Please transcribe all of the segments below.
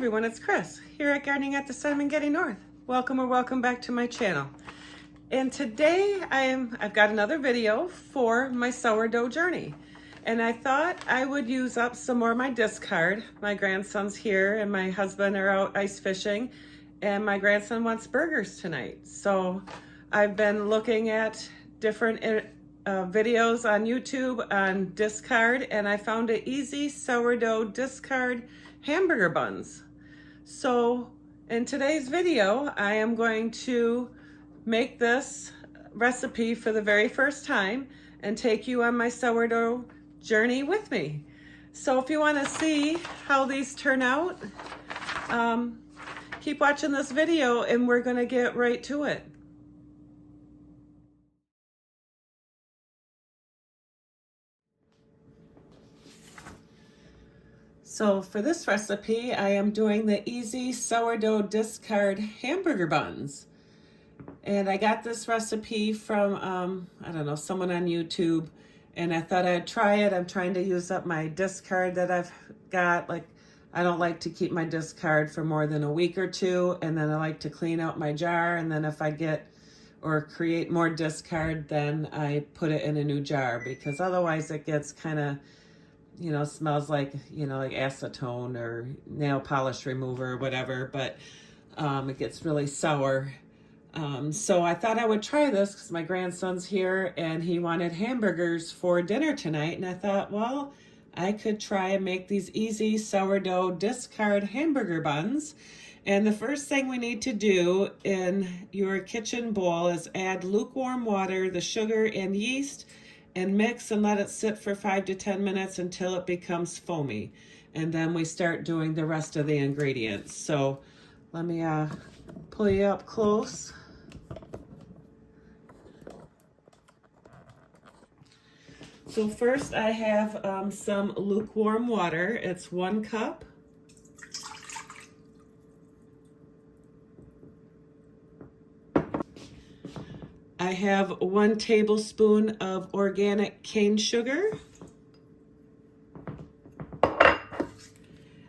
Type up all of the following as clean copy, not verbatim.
everyone, it's Chris here at Gardening at the Sun and Getting North. Welcome or welcome back to my channel. And today I've got another video for my sourdough journey. And I thought I would use up some more of my discard. My grandson's here and my husband are out ice fishing and my grandson wants burgers tonight. So I've been looking at different videos on YouTube on discard, and I found an easy sourdough discard hamburger buns. So in today's video, I am going to make this recipe for the very first time and take you on my sourdough journey with me. So if you want to see how these turn out, keep watching this video and we're going to get right to it. So for this recipe, I am doing the easy sourdough discard hamburger buns. And I got this recipe from, I don't know, someone on YouTube, and I thought I'd try it. I'm trying to use up my discard that I've got. Like, I don't like to keep my discard for more than a week or two, and then I like to clean out my jar, and then if I get or create more discard, then I put it in a new jar, because otherwise it gets kind of, you know, smells like, you know, like acetone or nail polish remover or whatever, but it gets really sour. So I thought I would try this because my grandson's here and he wanted hamburgers for dinner tonight. And I thought, well, I could try and make these easy sourdough discard hamburger buns. And the first thing we need to do in your kitchen bowl is add lukewarm water, the sugar and yeast, and mix and let it sit for 5 to 10 minutes until it becomes foamy. And then we start doing the rest of the ingredients. So let me pull you up close. So first I have some lukewarm water. It's 1 cup. I have 1 tablespoon of organic cane sugar.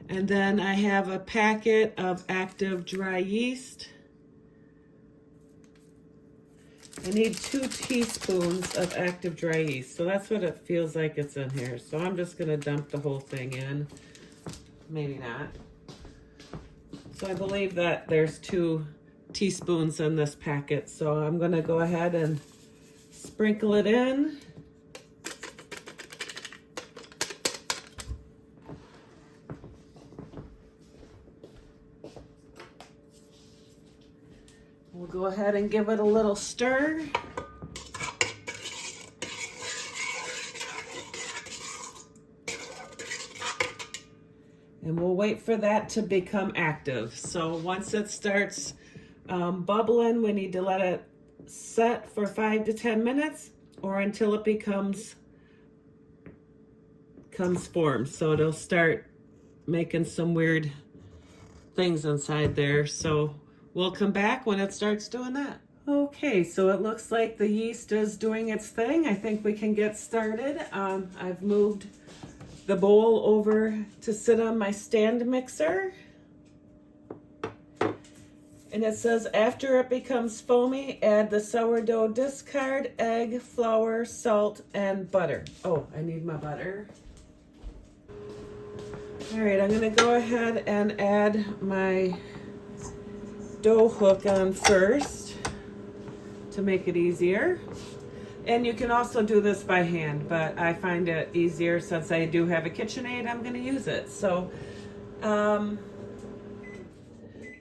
And then I have a packet of active dry yeast. I need 2 teaspoons of active dry yeast. So that's what it feels like it's in here. So I'm just gonna dump the whole thing in. Maybe not. So I believe that there's 2 teaspoons in this packet. So I'm gonna go ahead and sprinkle it in. We'll go ahead and give it a little stir. And we'll wait for that to become active. So once it starts bubbling, we need to let it set for 5 to 10 minutes or until it becomes formed. So it'll start making some weird things inside there. So we'll come back when it starts doing that. Okay, so it looks like the yeast is doing its thing. I think we can get started. I've moved the bowl over to sit on my stand mixer. And it says after it becomes foamy, add the sourdough discard, egg, flour, salt, and butter. Oh, I need my butter. All right, I'm gonna go ahead and add my dough hook on first to make it easier. And you can also do this by hand, but I find it easier since I do have a KitchenAid, I'm gonna use it. So,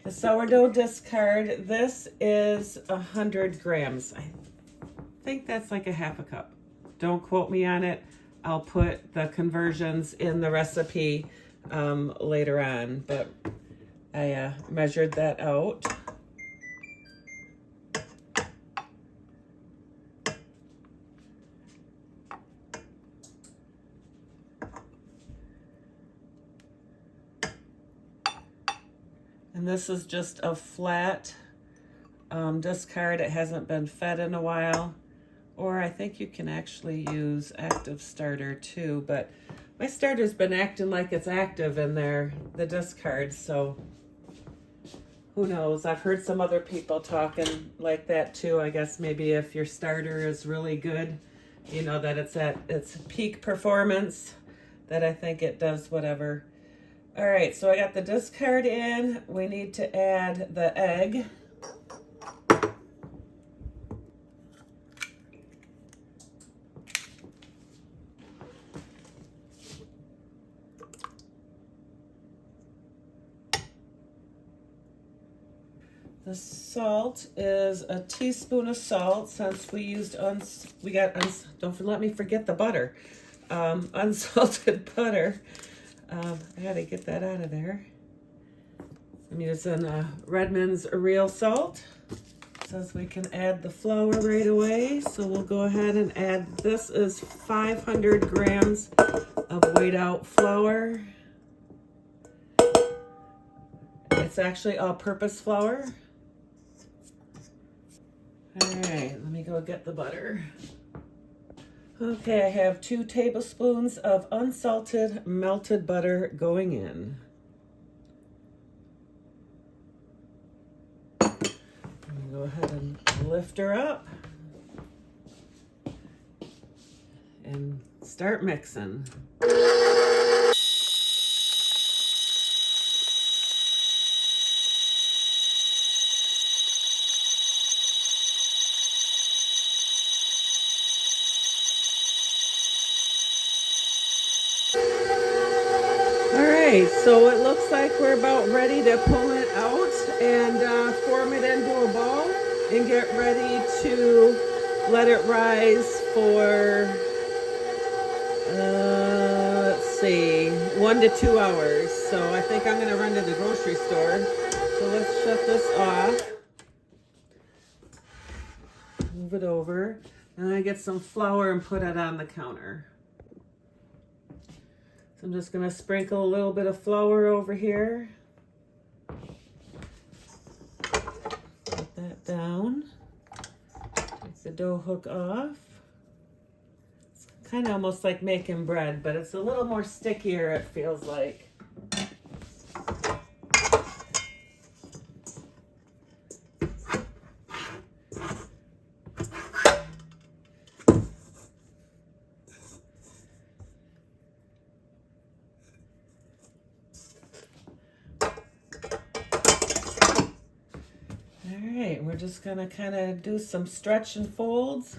the sourdough discard, this is 100 grams. I think that's like a half a cup. Don't quote me on it. I'll put the conversions in the recipe later on, but I measured that out. And this is just a flat discard. It hasn't been fed in a while. Or I think you can actually use active starter too, but My starter's been acting like it's active in there, the discard, so who knows? I've heard some other people talking like that too. I guess maybe if your starter is really good, you know, that it's at its peak performance, that I think it does whatever. All right, so I got the discard in. We need to add the egg. The salt is a teaspoon of salt, since we used don't let me forget the butter, unsalted butter. I gotta get that out of there. I'm using Redmond's real salt. It says we can add the flour right away, so we'll go ahead and add. This is 500 grams of weighed out flour. It's actually all-purpose flour. All right, let me go get the butter. Okay, I have 2 tablespoons of unsalted melted butter going in. I'm gonna go ahead and lift her up and start mixing. So it looks like we're about ready to pull it out and form it into a ball and get ready to let it rise for, let's see, 1 to 2 hours. So I think I'm gonna run to the grocery store. So let's shut this off. Move it over. And I get some flour and put it on the counter. I'm just going to sprinkle a little bit of flour over here. Put that down. Take the dough hook off. It's kind of almost like making bread, but it's a little more stickier, it feels like. We're just gonna kind of do some stretch and folds.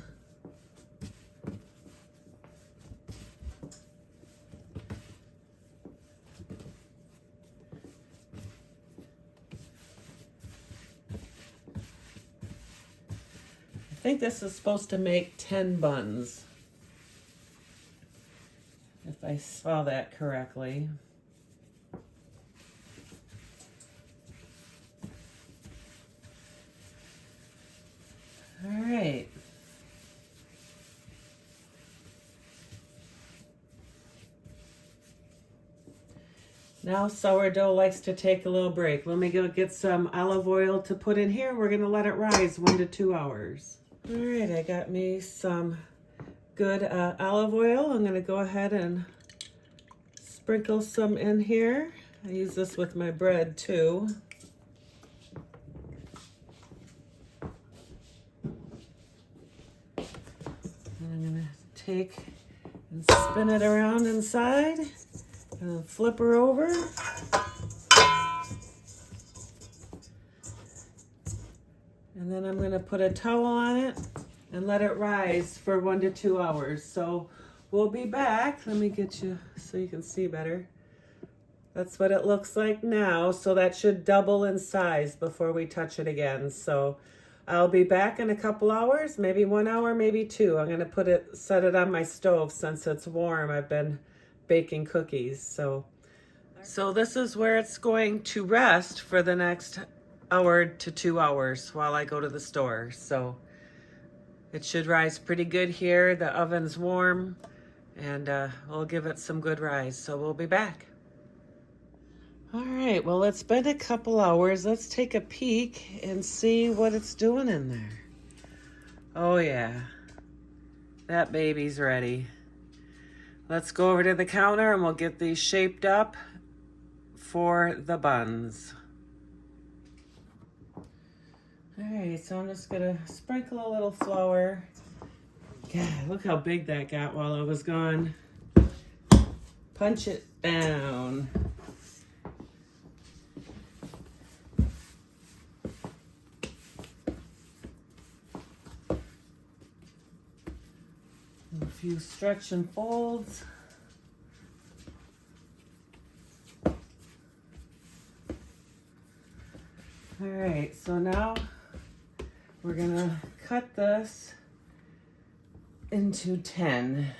I think this is supposed to make 10 buns, if I saw that correctly. All right. Now sourdough likes to take a little break. Let me go get some olive oil to put in here. We're gonna let it rise 1 to 2 hours. All right, I got me some good olive oil. I'm gonna go ahead and sprinkle some in here. I use this with my bread too. I'm gonna take and spin it around inside and flip her over. And then I'm gonna put a towel on it and let it rise for 1 to 2 hours. So we'll be back. Let me get you so you can see better. That's what it looks like now. So that should double in size before we touch it again. So I'll be back in a couple hours, maybe 1 hour, maybe 2. I'm gonna set it on my stove since it's warm. I've been baking cookies. So this is where it's going to rest for the next hour to 2 hours while I go to the store. So it should rise pretty good here. The oven's warm and we'll give it some good rise. So we'll be back. All right, well, it's been a couple hours. Let's take a peek and see what it's doing in there. Oh yeah, that baby's ready. Let's go over to the counter and we'll get these shaped up for the buns. All right, so I'm just gonna sprinkle a little flour. God, look how big that got while I was gone. Punch it down. A few stretch and folds. All right, so now we're gonna cut this into 10.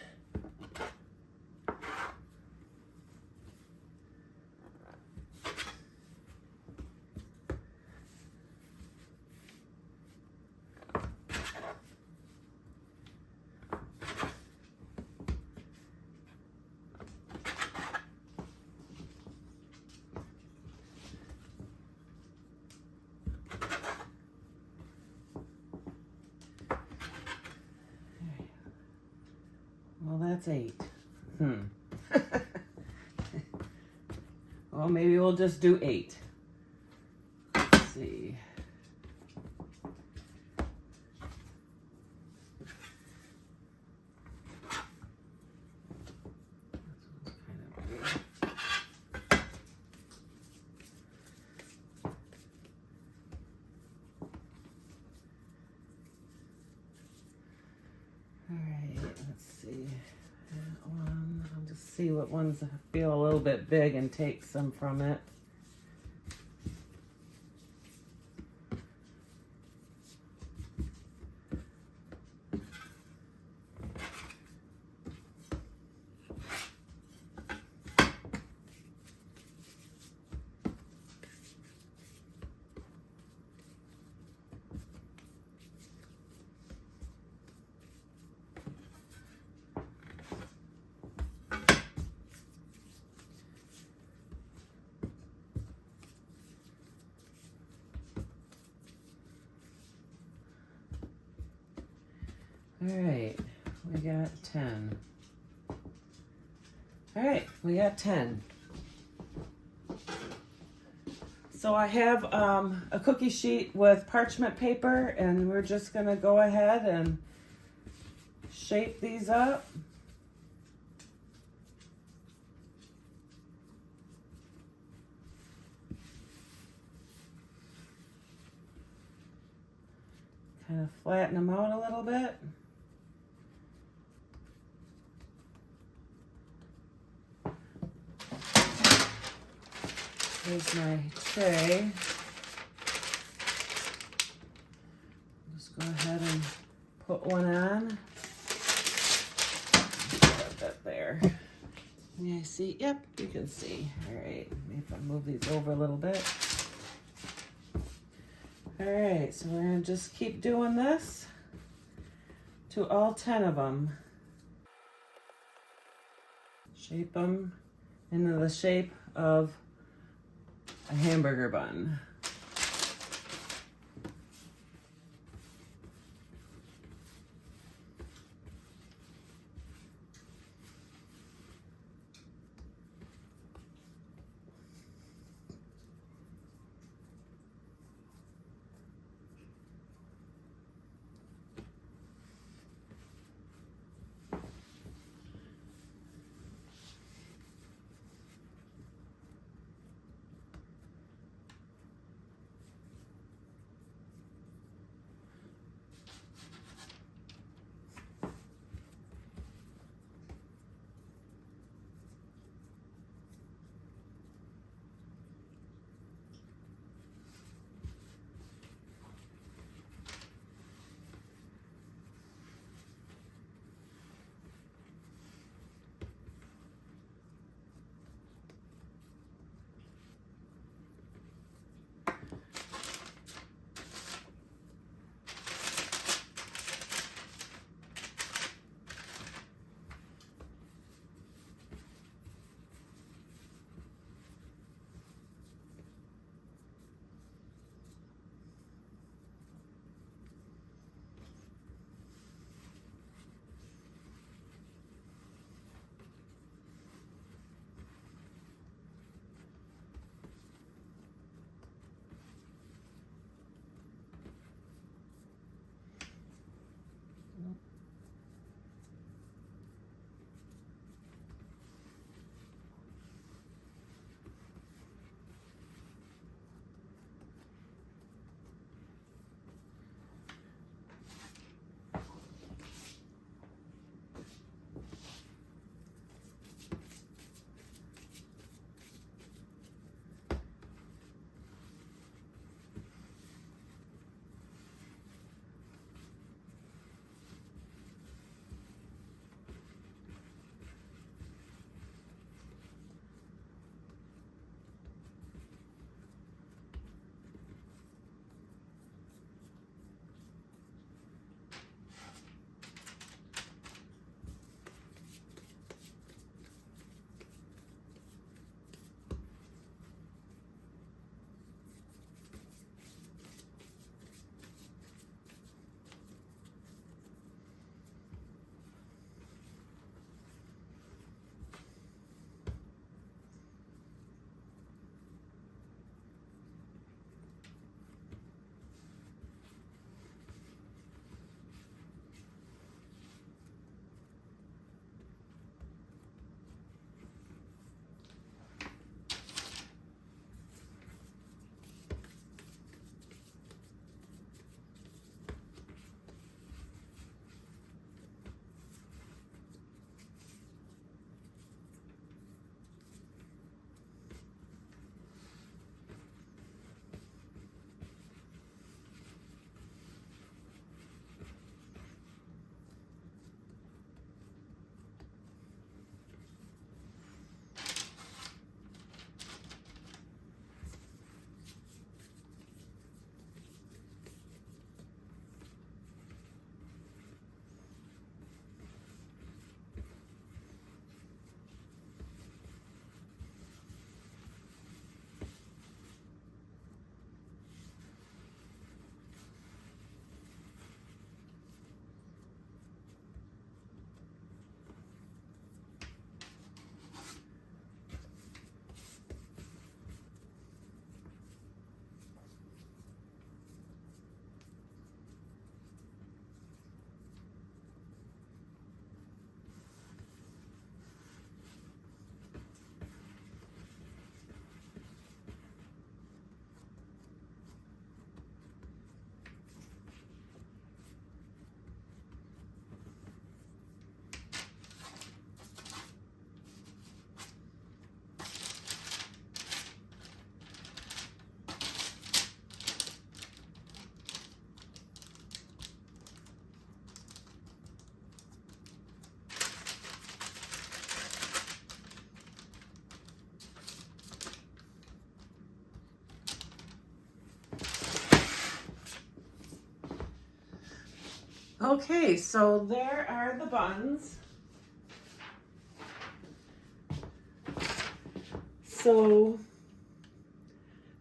Well, that's 8. Well, maybe we'll just do 8. Let's see. All right, let's see. That one, I'll just see what ones feel a little bit big and take some from it. All right, we got 10. All right, we got 10. So I have a cookie sheet with parchment paper, and we're just gonna go ahead and shape these up. Kind of flatten them out a little bit. Here's my tray. Just go ahead and put one on. Put that there. Can you see? Yep, you can see. All right, maybe if I move these over a little bit. All right, so we're gonna just keep doing this to all 10 of them. Shape them into the shape of a hamburger bun. Okay, so there are the buns. So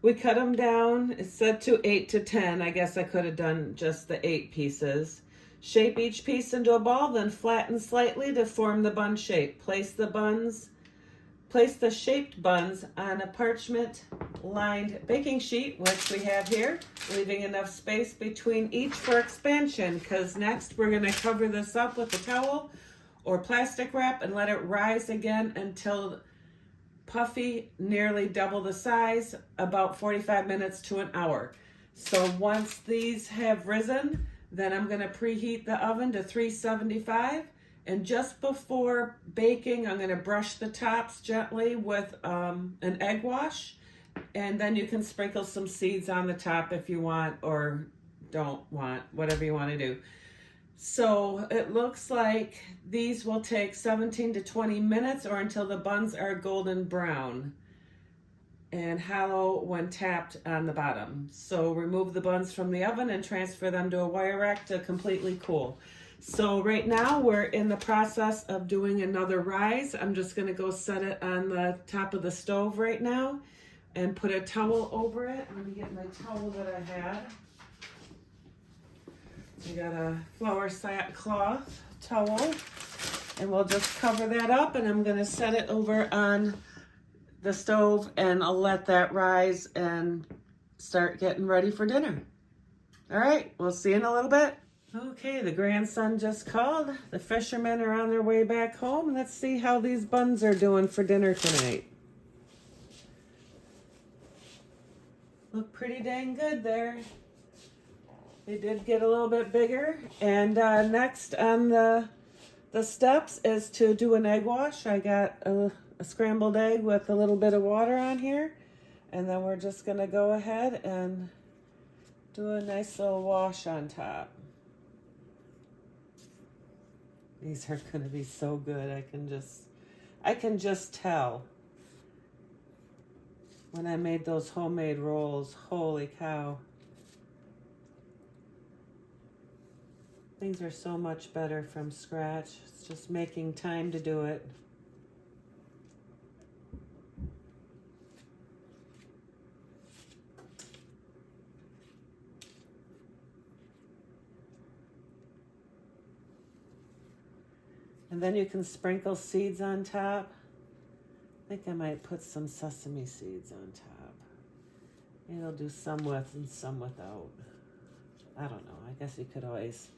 we cut them down. It said to 8 to 10. I guess I could have done just the 8 pieces. Shape each piece into a ball, then flatten slightly to form the bun shape. Place the shaped buns on a parchment lined baking sheet, which we have here, leaving enough space between each for expansion, because next we're going to cover this up with a towel or plastic wrap and let it rise again until puffy, nearly double the size, about 45 minutes to an hour. So once these have risen, then I'm going to preheat the oven to 375. And just before baking, I'm going to brush the tops gently with an egg wash. And then you can sprinkle some seeds on the top if you want or don't want, whatever you want to do. So it looks like these will take 17 to 20 minutes or until the buns are golden brown and hollow when tapped on the bottom. So remove the buns from the oven and transfer them to a wire rack to completely cool. So right now we're in the process of doing another rise. I'm just going to go set it on the top of the stove right now and put a towel over it. Let me get my towel that I had. I got a flour cloth towel, and we'll just cover that up, and I'm going to set it over on the stove and I'll let that rise and start getting ready for dinner. All right, we'll see you in a little bit. Okay, the grandson just called. The fishermen are on their way back home. Let's see how these buns are doing for dinner tonight. Look pretty dang good there. They did get a little bit bigger. And next on the steps is to do an egg wash. I got a scrambled egg with a little bit of water on here. And then we're just gonna go ahead and do a nice little wash on top. These are gonna be so good. I can just tell. When I made those homemade rolls, holy cow. Things are so much better from scratch. It's just making time to do it. And then you can sprinkle seeds on top. I think I might put some sesame seeds on top. Maybe I'll do some with and some without. I don't know. I guess you could always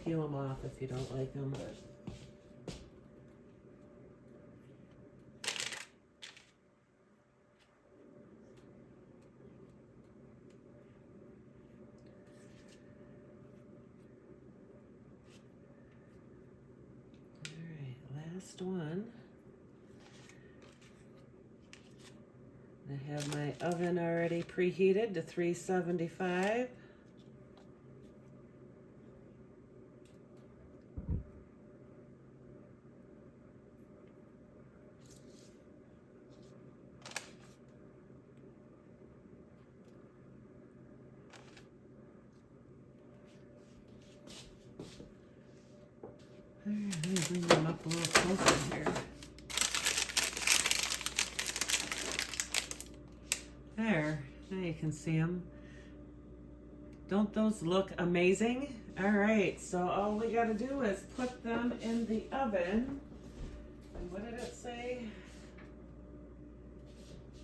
peel them off if you don't like them. But last one. I have my oven already preheated to 375. All right, let me bring them up a little closer here. There, now you can see them. Don't those look amazing? All right, so all we gotta do is put them in the oven. And what did it say?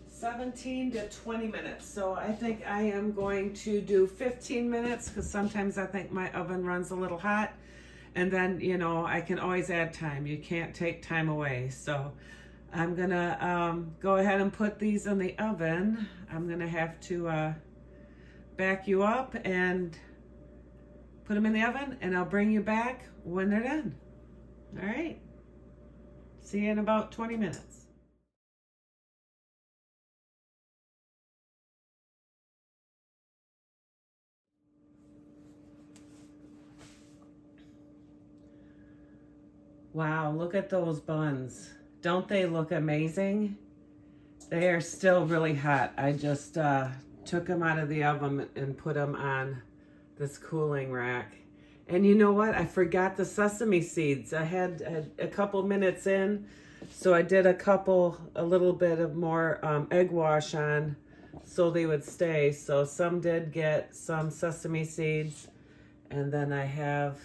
17 to 20 minutes. So I think I am going to do 15 minutes because sometimes I think my oven runs a little hot. And then, you know, I can always add time. You can't take time away. So I'm gonna go ahead and put these in the oven. I'm gonna have to back you up and put them in the oven, and I'll bring you back when they're done. All right. See you in about 20 minutes. Wow, look at those buns. Don't they look amazing? They are still really hot. I just took them out of the oven and put them on this cooling rack. And you know what? I forgot the sesame seeds. I had a couple minutes in, so I did a little bit of more egg wash on so they would stay. So some did get some sesame seeds, and then I have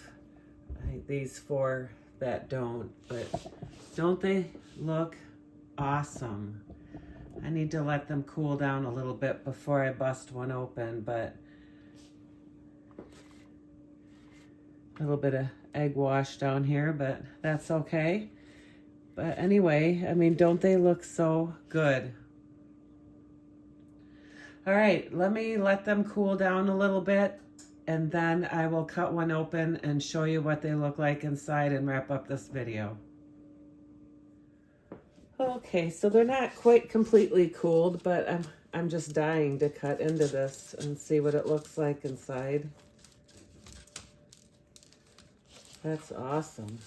these 4 that don't. But don't they look awesome? I need to let them cool down a little bit before I bust one open, but a little bit of egg wash down here, but that's okay. But anyway, I mean, don't they look so good? All right, let them cool down a little bit, and then I will cut one open and show you what they look like inside and wrap up this video. Okay, so they're not quite completely cooled, but I'm just dying to cut into this and see what it looks like inside. That's awesome.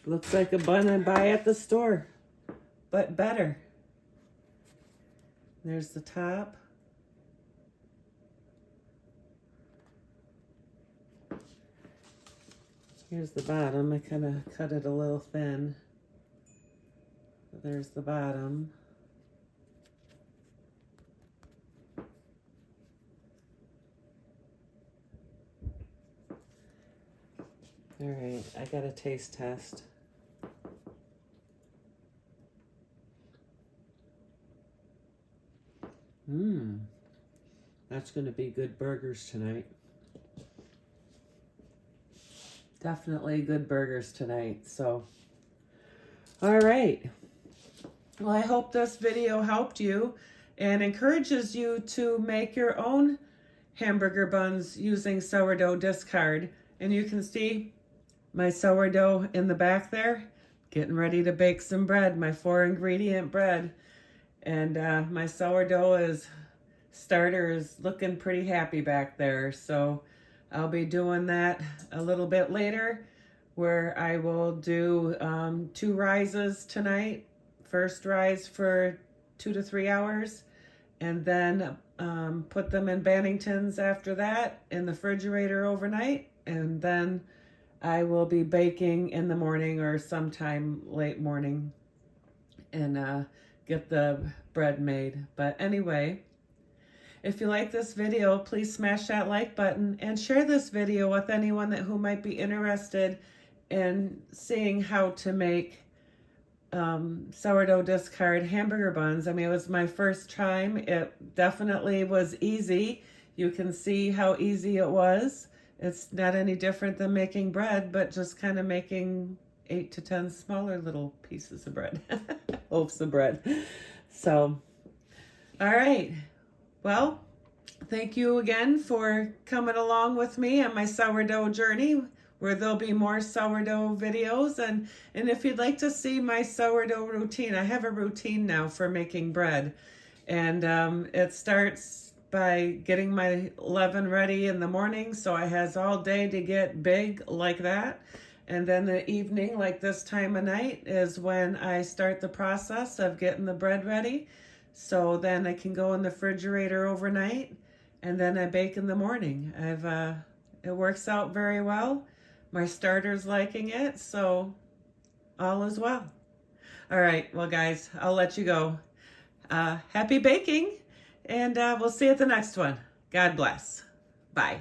Looks like a bun I buy at the store, but better. There's the top. Here's the bottom. I kind of cut it a little thin. There's the bottom. All right, I got a taste test. That's going to be good burgers tonight. Definitely good burgers tonight. So, all right. Well, I hope this video helped you and encourages you to make your own hamburger buns using sourdough discard. And you can see my sourdough in the back there, getting ready to bake some bread, my 4-ingredient bread. And my sourdough starter is looking pretty happy back there. So I'll be doing that a little bit later, where I will do 2 rises tonight. First rise for 2 to 3 hours, and then put them in Banningtons after that in the refrigerator overnight, and then I will be baking in the morning or sometime late morning and get the bread made. But anyway, if you like this video, please smash that like button and share this video with anyone who might be interested in seeing how to make sourdough discard hamburger buns. I mean, it was my first time. It definitely was easy. You can see how easy it was. It's not any different than making bread, but just kind of making 8 to 10 smaller little pieces of bread, loaves of bread. So, all right. Well, thank you again for coming along with me on my sourdough journey, where there'll be more sourdough videos. And if you'd like to see my sourdough routine, I have a routine now for making bread. And it starts by getting my leaven ready in the morning, so I has all day to get big like that. And then the evening, like this time of night, is when I start the process of getting the bread ready. So then I can go in the refrigerator overnight, and then I bake in the morning. It works out very well. My starter's liking it, so all is well. All right, well guys, I'll let you go. Happy baking, and we'll see you at the next one. God bless. Bye.